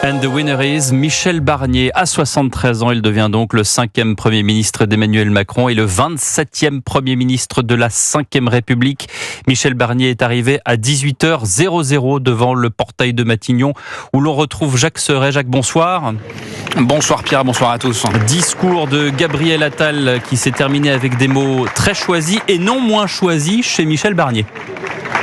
And the winner is Michel Barnier. À 73 ans, il devient donc le 5e Premier ministre d'Emmanuel Macron et le 27e Premier ministre de la 5e République. Michel Barnier est arrivé à 18h00 devant le portail de Matignon où l'on retrouve Jacques Serret. Jacques, bonsoir. Bonsoir Pierre, bonsoir à tous. Discours de Gabriel Attal qui s'est terminé avec des mots très choisis et non moins choisis chez Michel Barnier.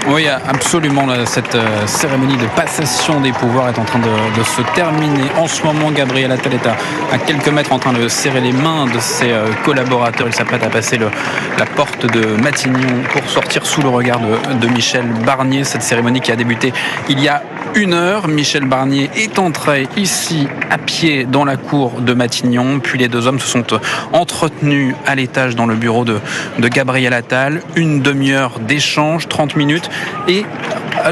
Oui, absolument. Cette cérémonie de passation des pouvoirs est en train de se terminer. En ce moment, Gabriel Attal est à quelques mètres en train de serrer les mains de ses collaborateurs. Il s'apprête à passer la porte de Matignon pour sortir sous le regard de Michel Barnier. Cette cérémonie qui a débuté il y a 1 heure. Michel Barnier est entré ici à pied dans la cour de Matignon. Puis les deux hommes se sont entretenus à l'étage dans le bureau de Gabriel Attal. 1 demi-heure d'échange, 30 minutes. Et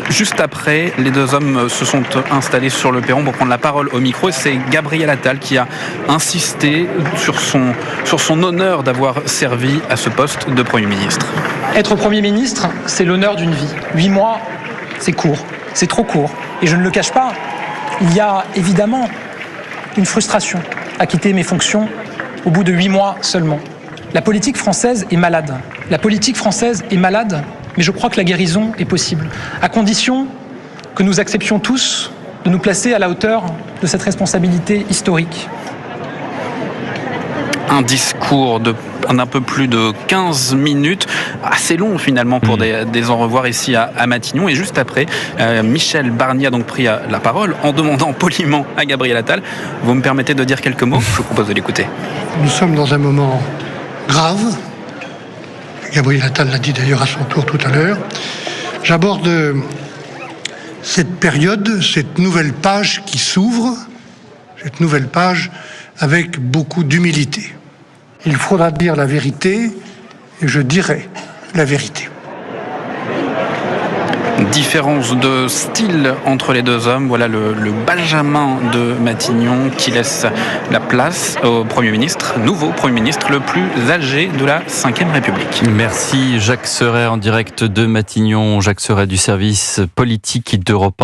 juste après, les deux hommes se sont installés sur le perron pour prendre la parole au micro. C'est Gabriel Attal qui a insisté sur son honneur d'avoir servi à ce poste de Premier ministre. Être Premier ministre, c'est l'honneur d'une vie. 8 mois, c'est court, c'est trop court. Et je ne le cache pas, il y a évidemment une frustration à quitter mes fonctions au bout de 8 mois seulement. La politique française est malade. La politique française est malade, mais je crois que la guérison est possible, à condition que nous acceptions tous de nous placer à la hauteur de cette responsabilité historique. Un discours d'un peu plus de 15 minutes, assez long finalement pour des au revoir ici à Matignon. Et juste après, Michel Barnier a donc pris la parole en demandant poliment à Gabriel Attal. Vous me permettez de dire quelques mots? Je vous propose de l'écouter. Nous sommes dans un moment grave. Gabriel Attal l'a dit d'ailleurs à son tour tout à l'heure. J'aborde cette période, cette nouvelle page qui s'ouvre, cette nouvelle page avec beaucoup d'humilité. Il faudra dire la vérité et je dirai la vérité. Différence de style entre les deux hommes. Voilà le Benjamin de Matignon qui laisse la place au Premier ministre, nouveau Premier ministre, le plus âgé de la 5e République. Merci Jacques Serret en direct de Matignon. Jacques Serret du service politique d'Europe 1.